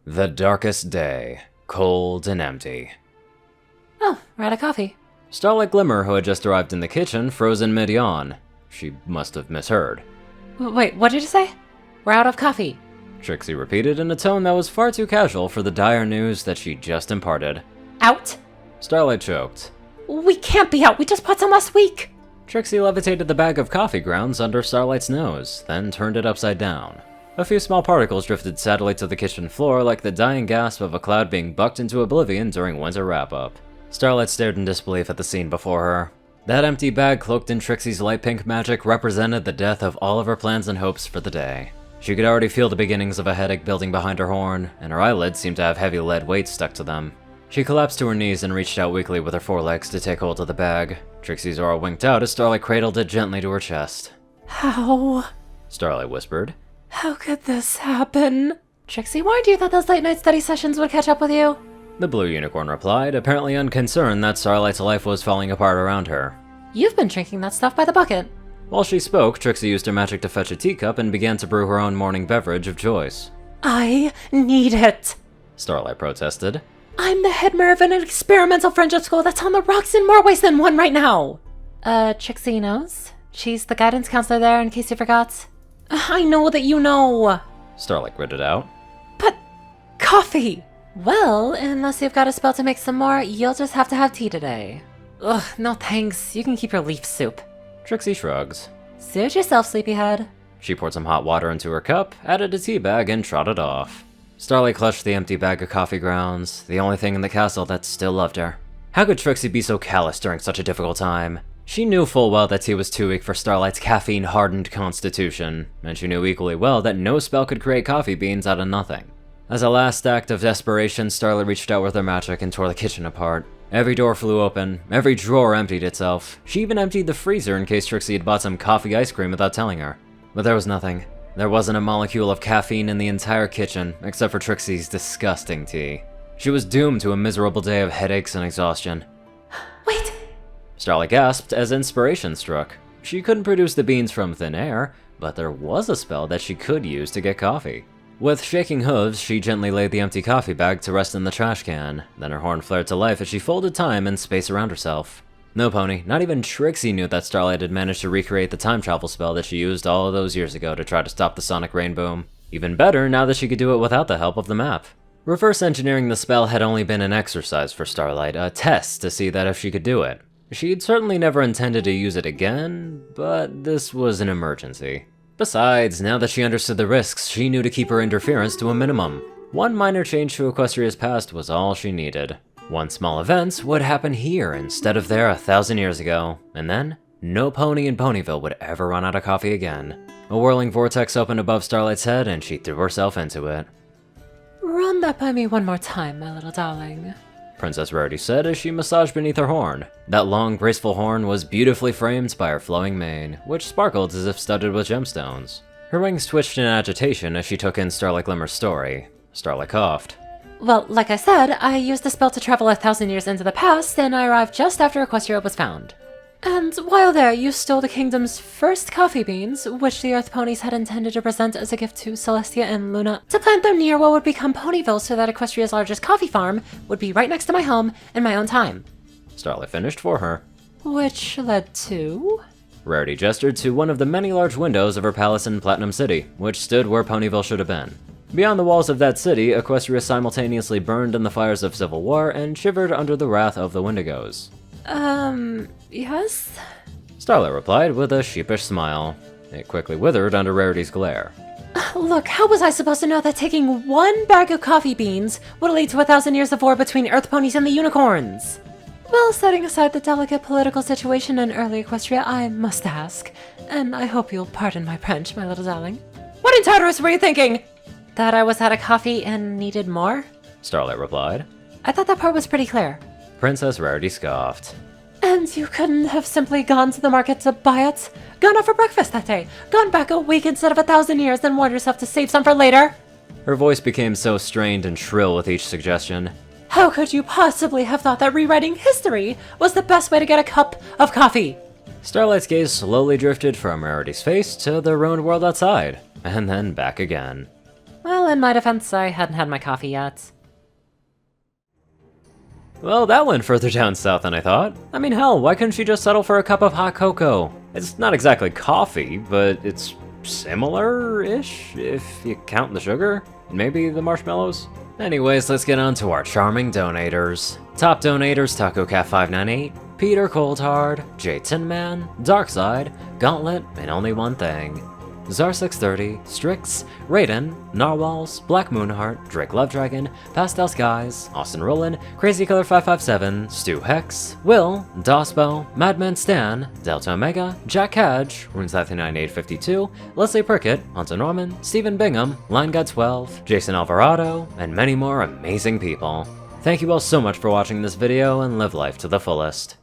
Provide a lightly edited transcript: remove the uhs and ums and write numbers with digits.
The darkest day, cold and empty. Oh, we're out of coffee. Starlight Glimmer, who had just arrived in the kitchen, froze in mid-yawn. She must have misheard. Wait, what did you say? We're out of coffee. Trixie repeated in a tone that was far too casual for the dire news that she just imparted. Out? Starlight choked. We can't be out, we just bought some last week! Trixie levitated the bag of coffee grounds under Starlight's nose, then turned it upside down. A few small particles drifted sadly to the kitchen floor like the dying gasp of a cloud being bucked into oblivion during winter wrap-up. Starlight stared in disbelief at the scene before her. That empty bag cloaked in Trixie's light pink magic represented the death of all of her plans and hopes for the day. She could already feel the beginnings of a headache building behind her horn, and her eyelids seemed to have heavy lead weights stuck to them. She collapsed to her knees and reached out weakly with her forelegs to take hold of the bag. Trixie's aura winked out as Starlight cradled it gently to her chest. How? Starlight whispered. How could this happen? Trixie warned you that those late-night study sessions would catch up with you. The blue unicorn replied, apparently unconcerned that Starlight's life was falling apart around her. You've been drinking that stuff by the bucket. While she spoke, Trixie used her magic to fetch a teacup and began to brew her own morning beverage of choice. I need it. Starlight protested. I'm the head mer of an experimental friendship school that's on the rocks in more ways than one right now. Trixie knows. She's the guidance counselor there, in case you forgot. I know that you know. Starlight gritted out. But coffee! Well, unless you've got a spell to make some more, you'll just have to have tea today. Ugh, no thanks. You can keep your leaf soup. Trixie shrugs. Suit yourself, sleepyhead. She poured some hot water into her cup, added a tea bag, and trotted off. Starlight clutched the empty bag of coffee grounds, the only thing in the castle that still loved her. How could Trixie be so callous during such a difficult time? She knew full well that tea was too weak for Starlight's caffeine-hardened constitution, and she knew equally well that no spell could create coffee beans out of nothing. As a last act of desperation, Starlight reached out with her magic and tore the kitchen apart. Every door flew open, every drawer emptied itself. She even emptied the freezer in case Trixie had bought some coffee ice cream without telling her. But there was nothing. There wasn't a molecule of caffeine in the entire kitchen, except for Trixie's disgusting tea. She was doomed to a miserable day of headaches and exhaustion. Wait! Starlight gasped as inspiration struck. She couldn't produce the beans from thin air, but there was a spell that she could use to get coffee. With shaking hooves, she gently laid the empty coffee bag to rest in the trash can. Then her horn flared to life as she folded time and space around herself. No, Pony, not even Trixie knew that Starlight had managed to recreate the time travel spell that she used all of those years ago to try to stop the sonic rain boom. Even better, now that she could do it without the help of the map. Reverse engineering the spell had only been an exercise for Starlight, a test to see that if she could do it. She'd certainly never intended to use it again, but this was an emergency. Besides, now that she understood the risks, she knew to keep her interference to a minimum. One minor change to Equestria's past was all she needed. One small event would happen here instead of there 1,000 years ago, and then no pony in Ponyville would ever run out of coffee again. A whirling vortex opened above Starlight's head and she threw herself into it. Run that by me one more time, my little darling. Princess Rarity said as she massaged beneath her horn. That long, graceful horn was beautifully framed by her flowing mane, which sparkled as if studded with gemstones. Her wings twitched in agitation as she took in Starlight Glimmer's story. Starlight coughed. Well, like I said, I used the spell to travel 1,000 years into the past, and I arrived just after Equestria was found. And while there, you stole the kingdom's first coffee beans, which the Earth Ponies had intended to present as a gift to Celestia and Luna, to plant them near what would become Ponyville so that Equestria's largest coffee farm would be right next to my home in my own time. Starlight finished for her. Which led to... Rarity gestured to one of the many large windows of her palace in Platinum City, which stood where Ponyville should have been. Beyond the walls of that city, Equestria simultaneously burned in the fires of civil war and shivered under the wrath of the Wendigos. Yes? Starlight replied with a sheepish smile. It quickly withered under Rarity's glare. Look, how was I supposed to know that taking one bag of coffee beans would lead to 1,000 years of war between Earth Ponies and the Unicorns? Well, setting aside the delicate political situation in early Equestria, I must ask, and I hope you'll pardon my French, my little darling. What in Tartarus were you thinking? That I was out of coffee and needed more? Starlight replied. I thought that part was pretty clear. Princess Rarity scoffed. And you couldn't have simply gone to the market to buy it? Gone out for breakfast that day? Gone back a week instead of 1,000 years, then warned yourself to save some for later? Her voice became so strained and shrill with each suggestion. How could you possibly have thought that rewriting history was the best way to get a cup of coffee? Starlight's gaze slowly drifted from Rarity's face to the ruined world outside, and then back again. Well, Well, in my defense, I hadn't had my coffee yet. Well, that went further down south than I thought. I mean, hell, why couldn't she just settle for a cup of hot cocoa? It's not exactly coffee, but it's similar-ish, if you count the sugar, and maybe the marshmallows. Anyways, let's get on to our charming donators. Top donators: TacoCat598, Peter Coulthard, J Tinman, Darkside, Gauntlet, and Only One Thing. Zar630, Strix, Rayden, Narwhals, Blackmoonheart, Drake Lovedragon, Pastel Skies, Austin Roland, CrazyKiller557, Stu Hex, Will, Dospo, Madman Stan, Delta Omega, Jack Cadge, Runes99852, Leslie Prickett, Hunter Norman, Stephen Bingham, LineGuy12, Jason Alvarado, and many more amazing people. Thank you all so much for watching this video, and live life to the fullest.